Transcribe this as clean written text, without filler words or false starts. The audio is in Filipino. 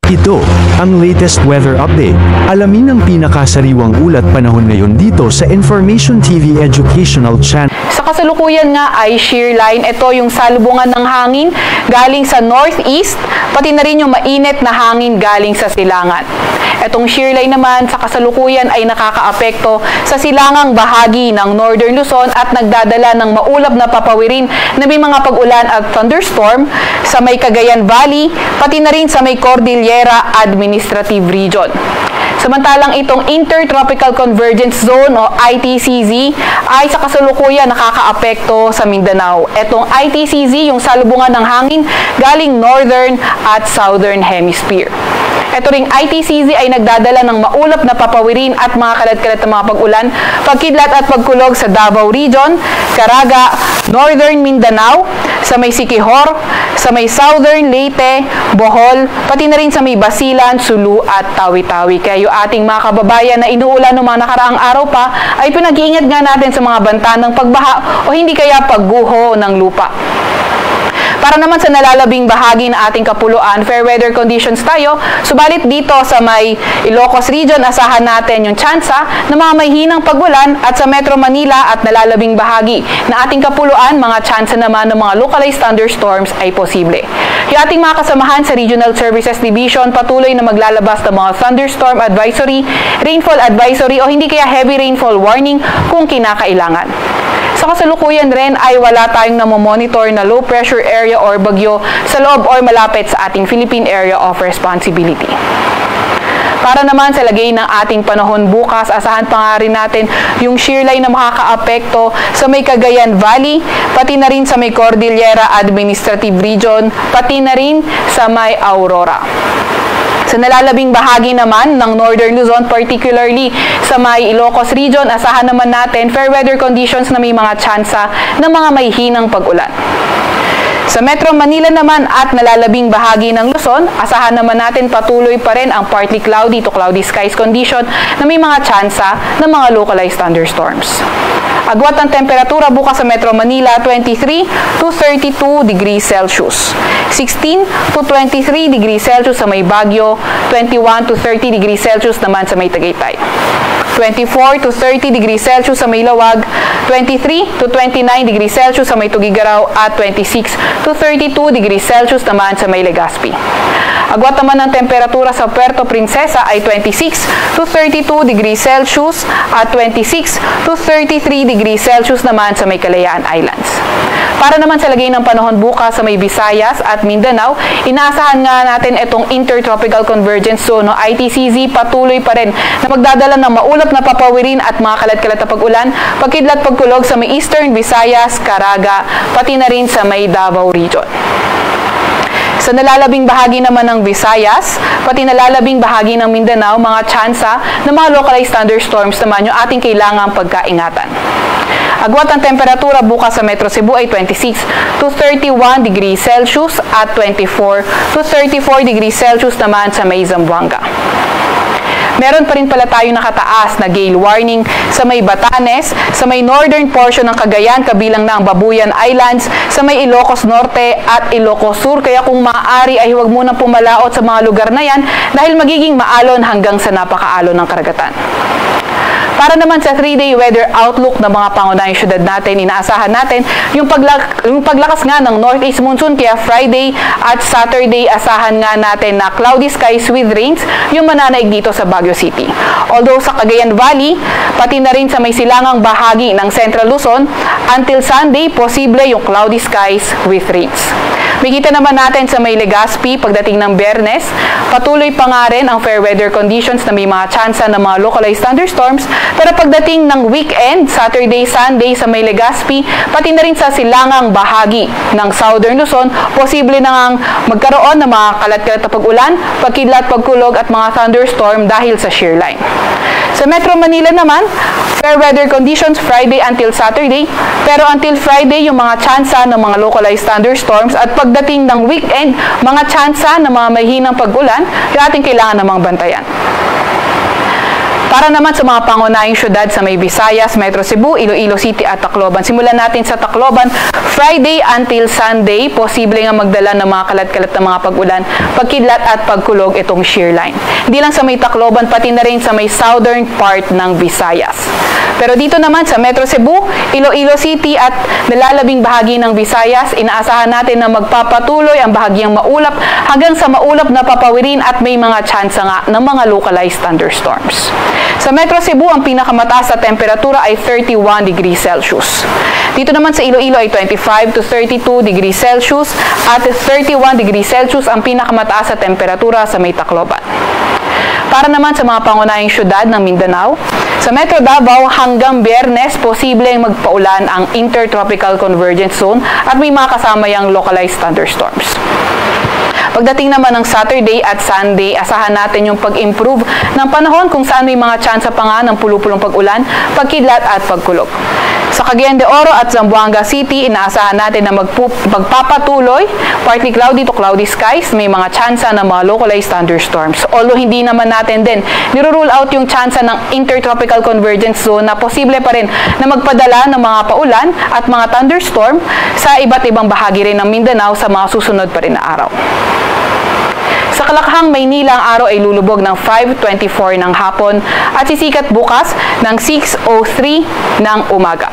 Ito, ang latest weather update. Alamin ang pinakasariwang ulat panahon ngayon dito sa Information TV Educational Channel. Sa kasalukuyan nga ay shear line. Ito yung salubungan ng hangin galing sa northeast, pati na rin yung mainit na hangin galing sa silangan. Itong shear line naman sa kasalukuyan ay nakakaapekto sa silangang bahagi ng Northern Luzon at nagdadala ng maulap na papawirin na may mga pag-ulan at thunderstorm sa may Cagayan Valley, pati na rin sa may Cordillera Administrative Region. Samantalang itong Intertropical Convergence Zone o ITCZ ay sa kasalukuyan nakakaapekto sa Mindanao. Itong ITCZ, yung salubungan ng hangin galing Northern at Southern Hemisphere. Ito ring ITCZ ay nagdadala ng maulap na papawirin at mga kalat-kalat na mga pag-ulan, pagkidlat at pagkulog sa Davao Region, Caraga, Northern Mindanao, sa may Siquijor, sa may Southern Leyte, Bohol, pati na rin sa may Basilan, Sulu at Tawi-Tawi. Kaya yung ating mga kababayan na inuulan ng mga nakaraang araw pa ay pinag-iingat nga natin sa mga banta ng pagbaha o hindi kaya pagguho ng lupa. Para naman sa nalalabing bahagi ng ating kapuluan, fair weather conditions tayo. Subalit dito sa may Ilocos Region, asahan natin yung tsansa na mga mahihinang pag-ulan at sa Metro Manila at nalalabing bahagi na ating kapuluan, mga tsansa naman ng mga localized thunderstorms ay posible. Yung ating mga kasamahan sa Regional Services Division patuloy na maglalabas ng mga thunderstorm advisory, rainfall advisory o hindi kaya heavy rainfall warning kung kinakailangan. Sa kasalukuyan rin ay wala tayong namomonitor na low pressure area or bagyo sa loob or malapit sa ating Philippine Area of Responsibility. Para naman sa lagay ng ating panahon bukas, asahan pa nga rin natin yung shear line na makakaapekto sa may Cagayan Valley, pati na rin sa may Cordillera Administrative Region, pati na rin sa may Aurora. Sa nalalabing bahagi naman ng Northern Luzon, particularly sa may Ilocos Region, asahan naman natin fair weather conditions na may mga tsansa ng mga mahihinang pag-ulan. Sa Metro Manila naman at nalalabing bahagi ng Luzon, asahan naman natin patuloy pa rin ang partly cloudy to cloudy skies condition na may mga tsansa ng mga localized thunderstorms. Agwat ang temperatura bukas sa Metro Manila, 23 to 32 degrees Celsius. 16 to 23 degrees Celsius sa may Baguio, 21 to 30 degrees Celsius naman sa may Tagaytay. 24 to 30 degrees Celsius sa may Lawag, 23 to 29 degrees Celsius sa may Tugigaraw at 26 to 32 degrees Celsius naman sa may Legazpi. Agwat naman ang temperatura sa Puerto Princesa ay 26 to 32 degrees Celsius at 26 to 33 degrees Celsius naman sa may Kalayaan Islands. Para naman sa lagay ng panahon bukas sa may Visayas at Mindanao, inaasahan nga natin itong Intertropical Convergence Zone o ITCZ patuloy pa rin na magdadala ng maulap na papawirin at mga kalat-kalat na pag-ulan, pagkidlat pagkulog sa may Eastern Visayas, Caraga, pati na rin sa may Davao Region. Sa nalalabing bahagi naman ng Visayas, pati nalalabing bahagi ng Mindanao, mga tsansa ng mga localized thunderstorms naman yung ating kailangang pagkaingatan. Agwat ang temperatura bukas sa Metro Cebu ay 26 to 31 degrees Celsius at 24 to 34 degrees Celsius naman sa may Zamboanga. Meron pa rin pala tayo nakataas na gale warning sa may Batanes, sa may northern portion ng Cagayan, kabilang na ang Babuyan Islands, sa may Ilocos Norte at Ilocos Sur. Kaya kung maaari ay huwag munang pumalaot sa mga lugar na yan dahil magiging maalon hanggang sa napakaalon ng karagatan. Para naman sa 3-day weather outlook ng mga pangunahing syudad natin, inaasahan natin yung paglakas nga ng northeast monsoon, kaya Friday at Saturday asahan nga natin na cloudy skies with rains yung mananaig dito sa Baguio City. Although sa Cagayan Valley, pati na rin sa may silangang bahagi ng Central Luzon, until Sunday, posible yung cloudy skies with rains. Makita naman natin sa may Legazpi pagdating ng Biyernes, patuloy pa nga rin ang fair weather conditions na may mga tsansa ng mga localized thunderstorms, pero pagdating ng weekend, Saturday, Sunday sa may Legazpi, pati na rin sa silangang bahagi ng Southern Luzon, posible na ngang magkaroon ng mga kalat-kalat na pag-ulan, pagkidlat, pagkulog at mga thunderstorm dahil sa shear line. Sa Metro Manila naman, fair weather conditions Friday until Saturday, pero until Friday yung mga tsansa ng mga localized thunderstorms at pagdating ng weekend, mga tsansa ng mga mahihinang pag-ulan, yung ating kailangan namang bantayan. Para naman sa mga pangunahing syudad sa may Visayas, Metro Cebu, Iloilo City at Tacloban. Simulan natin sa Tacloban, Friday until Sunday, posible nga magdala ng mga kalat-kalat na mga pag-ulan, pagkidlat at pagkulog itong shear line. Hindi lang sa may Tacloban, pati na rin sa may southern part ng Visayas. Pero dito naman sa Metro Cebu, Iloilo City at nalalabing bahagi ng Visayas, inaasahan natin na magpapatuloy ang bahagyang maulap hanggang sa maulap na papawirin at may mga tsansa nga ng mga localized thunderstorms. Sa Metro Cebu, ang pinakamataas na temperatura ay 31 degrees Celsius. Dito naman sa Iloilo ay 25 to 32 degrees Celsius at 31 degrees Celsius ang pinakamataas na temperatura sa may Tacloban. Para naman sa mga pangunahing syudad ng Mindanao, sa Metro Davao hanggang Biyernes, posibleng magpaulan ang Intertropical Convergence Zone at may mga kasama yang localized thunderstorms. Pagdating naman ng Saturday at Sunday, asahan natin yung pag-improve ng panahon kung saan may mga tsansa pa nga ng pulupulong pag-ulan, pagkidlat at pagkulog. Sa Cagayan de Oro at Zamboanga City, inaasahan natin na magpapatuloy, partly cloudy to cloudy skies, may mga tsansa ng mga localized thunderstorms. Although hindi naman natin din niro-rule out yung tsansa ng Intertropical Convergence Zone na posible pa rin na magpadala ng mga paulan at mga thunderstorm sa iba't ibang bahagi rin ng Mindanao sa mga susunod pa rin na araw. Sa Kalakhang, Maynila, ang araw ay lulubog ng 5:24 ng hapon at sisikat bukas ng 6:03 ng umaga.